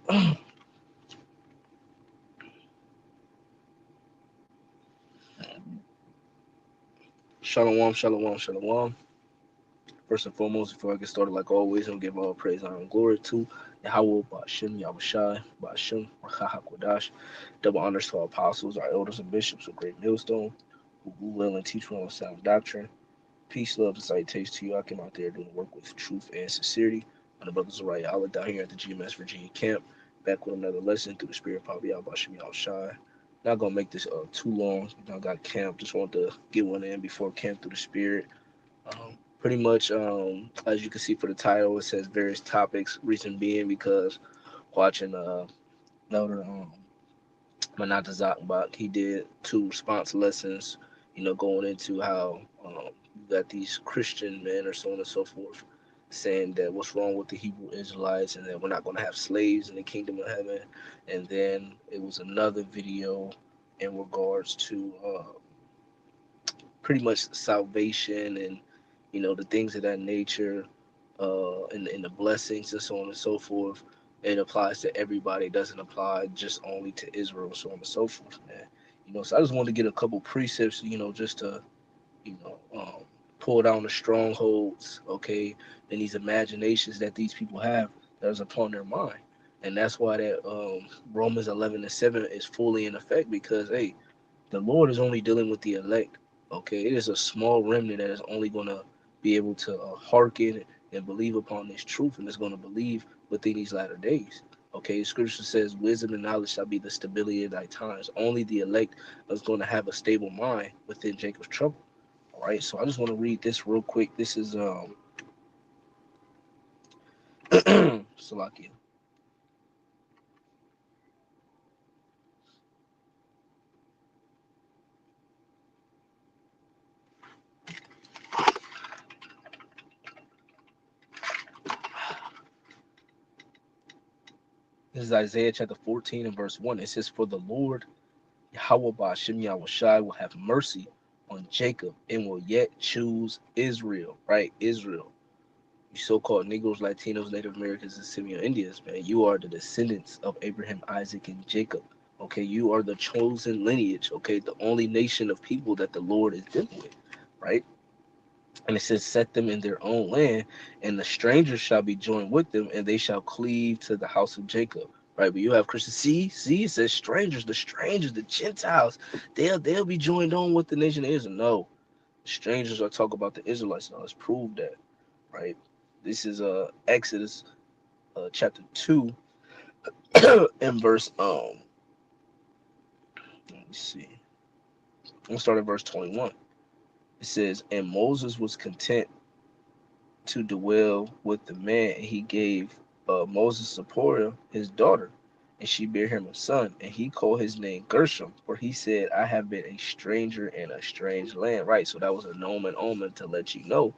Shalom, shalom, shalom. First and foremost, before I get started, like always, I'm gonna give all praise, honor, and glory to Yahweh, Ba'ashem, Yahushai, Ba'ashem, Rachaha Kodash. Double honors to our apostles, our elders, and bishops of Great Millstone, who will and teach on sound doctrine. Peace, love, and salutations to you. I came out there doing work with truth and sincerity. My brothers Zariah Allah down here at the GMS Virginia camp, back with another lesson through the spirit of Papa Ba'ashem, Yahushai. Not gonna make this too long. I got camp. Just want to get one in before camp through the spirit. Pretty much, as you can see for the title, it says various topics. Reason being because watching Elder Manata Zakbak, he did two response lessons. Going into how you got these Christian men or so on and so forth, saying that what's wrong with the Hebrew Israelites and that we're not going to have slaves in the kingdom of heaven. And then it was another video in regards to pretty much salvation and the things of that nature, and the blessings and so on and so forth. It applies to everybody. It doesn't apply just only to Israel, so on and so forth, man. So I just wanted to get a couple precepts, just to you know um, pull down the strongholds, okay, and these imaginations that these people have that is upon their mind. And that's why that Romans 11:7 is fully in effect, because hey, the Lord is only dealing with the elect. Okay, it is a small remnant that is only going to be able to hearken and believe upon this truth, and is going to believe within these latter days. Okay, Scripture says, "Wisdom and knowledge shall be the stability of thy times." Only the elect is going to have a stable mind within Jacob's trouble. All right, so I just want to read this real quick. This is Salakia. This is Isaiah chapter 14 and verse 1. It says, "For the Lord Yahweh Ba'ashem Yahushai will have mercy on Jacob and will yet choose Israel," right? Israel. You so-called Negroes, Latinos, Native Americans, and Simeon Indians, man, you are the descendants of Abraham, Isaac, and Jacob. Okay, you are the chosen lineage. Okay, the only nation of people that the Lord is dealing with, right? And it says, "Set them in their own land, and the strangers shall be joined with them, and they shall cleave to the house of Jacob." Right, but you have Christians. See, it says strangers, the Gentiles, they'll be joined on with the nation of Israel. No, strangers are talking about the Israelites. Now let's prove that, right? This is Exodus chapter 2 and verse let me see. We'll start at verse 21. It says, "And Moses was content to dwell with the man, and he gave Moses Zipporah his daughter, and she bare him a son, and he called his name Gershom, for he said, I have been a stranger in a strange land." Right, so that was a nomen omen to let you know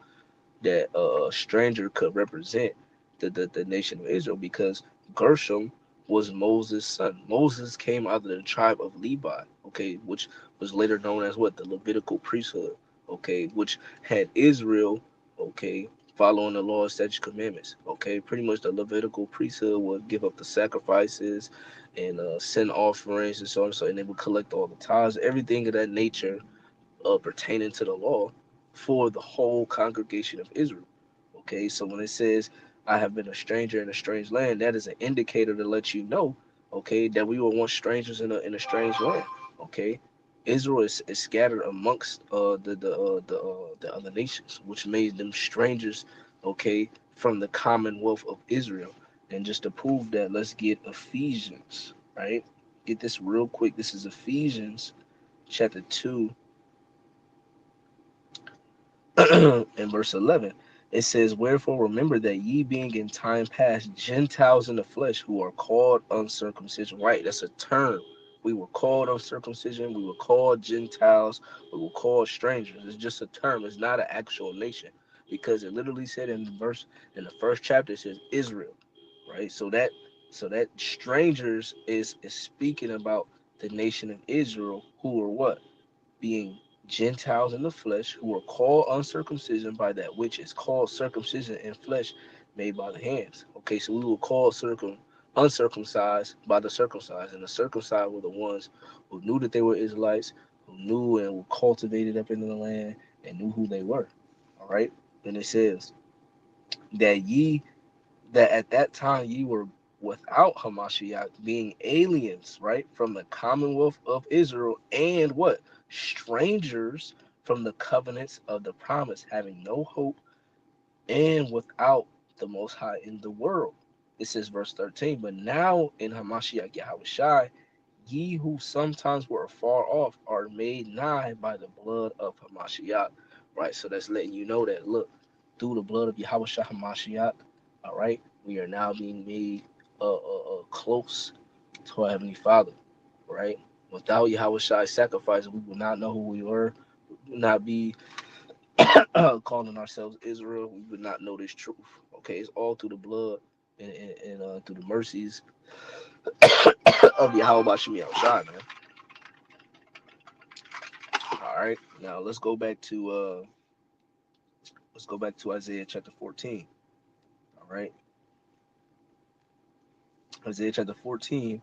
that a stranger could represent the nation of Israel, because Gershom was Moses' son. Moses came out of the tribe of Levi, okay, which was later known as what? The Levitical priesthood, okay, which had Israel, okay, following the law, statutes, commandments, okay. Pretty much the Levitical priesthood would give up the sacrifices and send offerings and so on, so and they would collect all the tithes, everything of that nature pertaining to the law for the whole congregation of Israel. Okay, so when it says, "I have been a stranger in a strange land," that is an indicator to let you know, okay, that we were once strangers in a strange land. Okay, Israel is scattered amongst the other nations, which made them strangers. Okay, from the commonwealth of Israel. And just to prove that, let's get Ephesians. Right, get this real quick. This is Ephesians chapter 2 in verse 11. It says, "Wherefore remember that ye being in time past Gentiles in the flesh, who are called uncircumcision." Right, that's a term. We were called uncircumcision, we were called Gentiles, we were called strangers. It's just a term, it's not an actual nation. Because it literally said in the verse, in the first chapter, it says Israel. Right, so that strangers is speaking about the nation of Israel, who are what? Being Gentiles in the flesh, who are called uncircumcision by that which is called circumcision in flesh, made by the hands. Okay, so we will call uncircumcised by the circumcised, and the circumcised were the ones who knew that they were Israelites, who knew and were cultivated up into the land and knew who they were. All right, and it says that ye that at that time ye were without Hamashiach, being aliens, right, from the commonwealth of Israel, and what? Strangers from the covenants of the promise, having no hope, and without the Most High in the world. It says, verse 13, but now in Hamashiach Yahushai, ye who sometimes were afar off are made nigh by the blood of Hamashiach. Right, so that's letting you know that, look, through the blood of Yahushua Hamashiach, all right, we are now being made close to our Heavenly Father, right? Without Yahushua's sacrifice, we will not know who we were, we will not be calling ourselves Israel, we would not know this truth. Okay, it's all through the blood and through the mercies of Yahweh Shemi Shai, man. All right, now let's go back to Isaiah chapter 14. All right, Isaiah chapter 14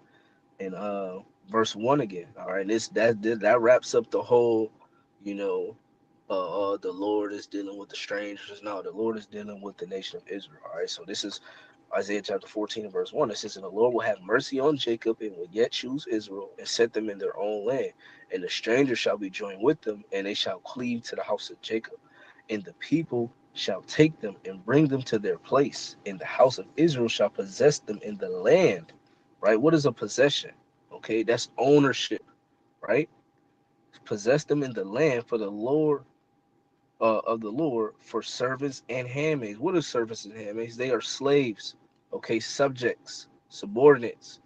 and verse 1 again. All right, that wraps up the whole, you know, the Lord is dealing with the strangers. No, the Lord is dealing with the nation of Israel. All right, so this is Isaiah chapter 14 and verse 1. It says, and the Lord will have mercy on Jacob and will yet choose Israel and set them in their own land. And the strangers shall be joined with them, and they shall cleave to the house of Jacob. And the people shall take them and bring them to their place. And the house of Israel shall possess them in the land. Right? What is a possession? Okay, that's ownership. Right? Possess them in the land for the Lord of the Lord for servants and handmaids. What are servants and handmaids? They are slaves, okay, subjects, subordinates.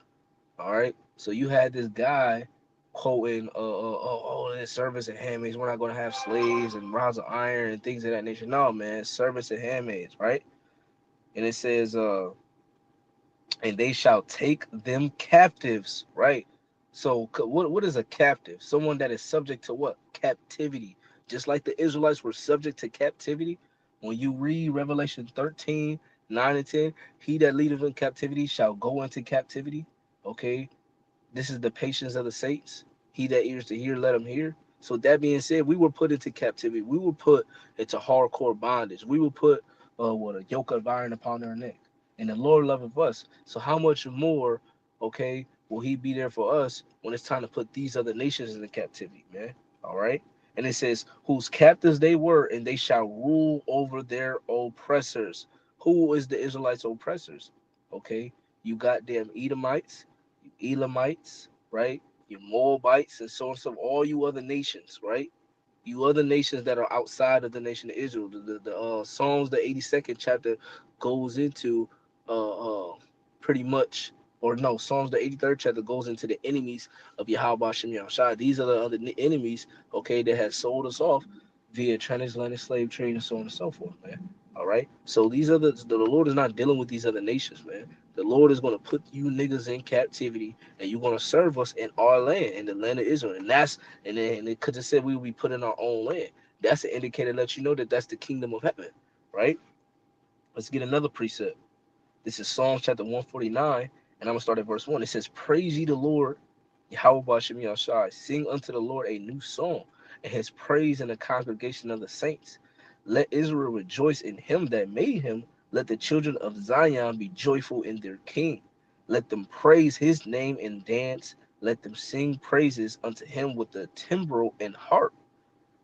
All right. So you had this guy quoting, there's servants and handmaids. We're not going to have slaves and rods of iron and things of that nature. No, man, servants and handmaids, right? And it says, and they shall take them captives, right? So what is a captive? Someone that is subject to what? Captivity. Just like the Israelites were subject to captivity. When you read Revelation 13, 9 and 10, he that leadeth in captivity shall go into captivity. Okay. This is the patience of the saints. He that ears to hear, let him hear. So that being said, we were put into captivity. We were put into hardcore bondage. We were put with a yoke of iron upon their neck. And the Lord loveth us. So how much more, okay, will he be there for us when it's time to put these other nations into captivity, man? All right. And it says, whose captives they were, and they shall rule over their oppressors. Who is the Israelites' oppressors? Okay. You goddamn Edomites, Elamites, right? Your Moabites, and so on, so all you other nations, right? You other nations that are outside of the nation of Israel. The Psalms, the 82nd chapter, goes into uh, pretty much, or no, Psalms, the 83rd chapter goes into the enemies of Yahweh Shem Yahushua. These are the other enemies, okay, that have sold us off via transatlantic slave trade and so on and so forth, man. All right. So these other, the Lord is not dealing with these other nations, man. The Lord is going to put you niggas in captivity, and you're going to serve us in our land, in the land of Israel. And that's, and then because it said we will be put in our own land. That's an indicator to let you know that that's the kingdom of heaven, right? Let's get another precept. This is Psalms chapter 149, and I'm going to start at verse 1. It says, praise ye the Lord, Yahweh Bashem Yahshai. Sing unto the Lord a new song, and his praise in the congregation of the saints. Let Israel rejoice in him that made him. Let the children of Zion be joyful in their king. Let them praise his name and dance. Let them sing praises unto him with the timbrel and harp.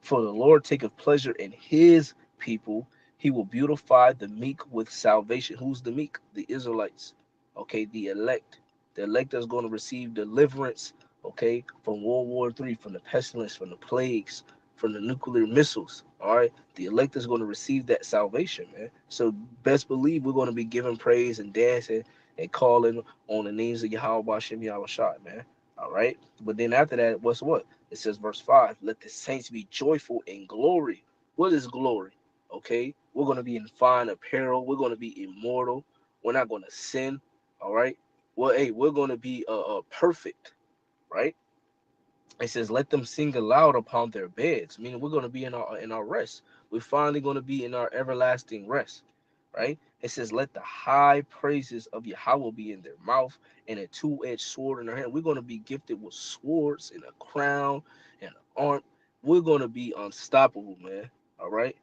For the Lord taketh pleasure in his people. He will beautify the meek with salvation. Who's the meek? The Israelites. Okay, the elect. The elect is going to receive deliverance, okay, from World War III, from the pestilence, from the plagues, from the nuclear missiles. All right. The elect is going to receive that salvation, man. So best believe we're going to be giving praise and dancing and calling on the names of Yahweh Shem Yahweh, man. All right. But then after that, what's what? It says, verse 5, let the saints be joyful in glory. What is glory? Okay, we're going to be in fine apparel. We're going to be immortal. We're not going to sin. All right. Well, hey, we're going to be perfect, right? It says, let them sing aloud upon their beds, meaning we're going to be in our rest. We're finally going to be in our everlasting rest, right? It says, let the high praises of Yahweh be in their mouth and a two-edged sword in their hand. We're going to be gifted with swords and a crown and an arm. We're going to be unstoppable, man. All right.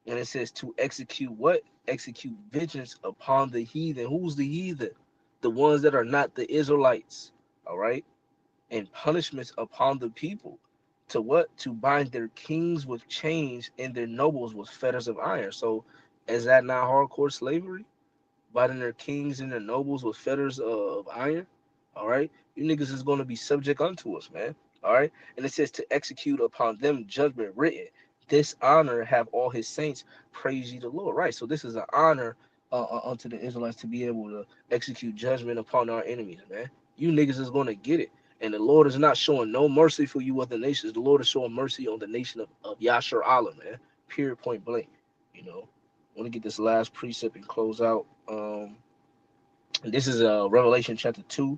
And it says to execute what? Execute vengeance upon the heathen. Who's the heathen? The ones that are not the Israelites. All right. And punishments upon the people. To what? To bind their kings with chains and their nobles with fetters of iron. So is that not hardcore slavery? Binding their kings and their nobles with fetters of iron. All right. You niggas is going to be subject unto us, man. All right. And it says to execute upon them judgment written. This honor have all his saints. Praise ye the Lord. Right. So this is an honor unto the Israelites to be able to execute judgment upon our enemies, man. You niggas is going to get it. And the Lord is not showing no mercy for you other nations. The Lord is showing mercy on the nation of Yashar Allah, man. Period, point blank. You know, I want to get this last precept and close out. This is Revelation chapter 2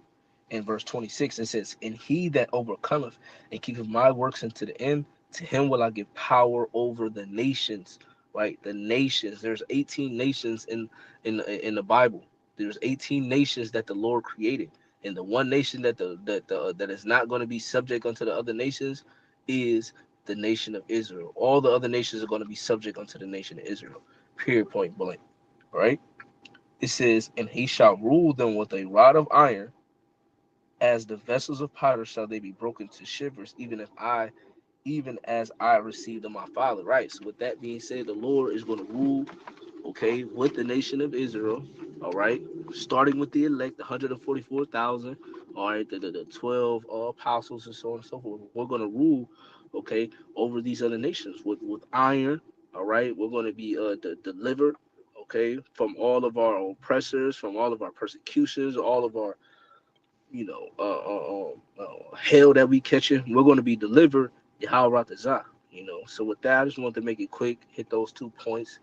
and verse 26. It says, and he that overcometh and keepeth my works unto the end, to him will I give power over the nations. Right? The nations. There's 18 nations in the Bible. There's 18 nations that the Lord created. And the one nation that is not going to be subject unto the other nations is the nation of Israel. All the other nations are going to be subject unto the nation of Israel. Period, point blank. Right? It says, and he shall rule them with a rod of iron, as the vessels of potter shall they be broken to shivers, even as I received of my father. Right. So with that being said, the Lord is going to rule, okay, with the nation of Israel. All right. Starting with the elect, the 144,000. All right, the 12 apostles and so on and so forth. We're going to rule, okay, over these other nations with iron. All right. We're going to be delivered, okay, from all of our oppressors, from all of our persecutions, all of our, hell that we catching. We're going to be delivered. Yahweh Ratazah, So with that, I just wanted to make it quick, hit those 2 points,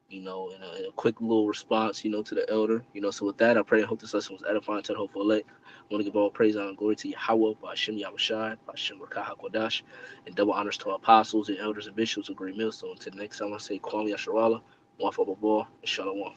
in a quick little response, to the elder, So with that, I pray and hope this lesson was edifying to the hopeful elect. I want to give all praise, honor, and glory to Yahweh, by Hashem Yahushai, by Hashem Rakah HaKodash, and double honors to our apostles and elders and bishops of Great Millstone. Until the next time, I say, Kwame Yasharala, Wafa Babor, and Shalom.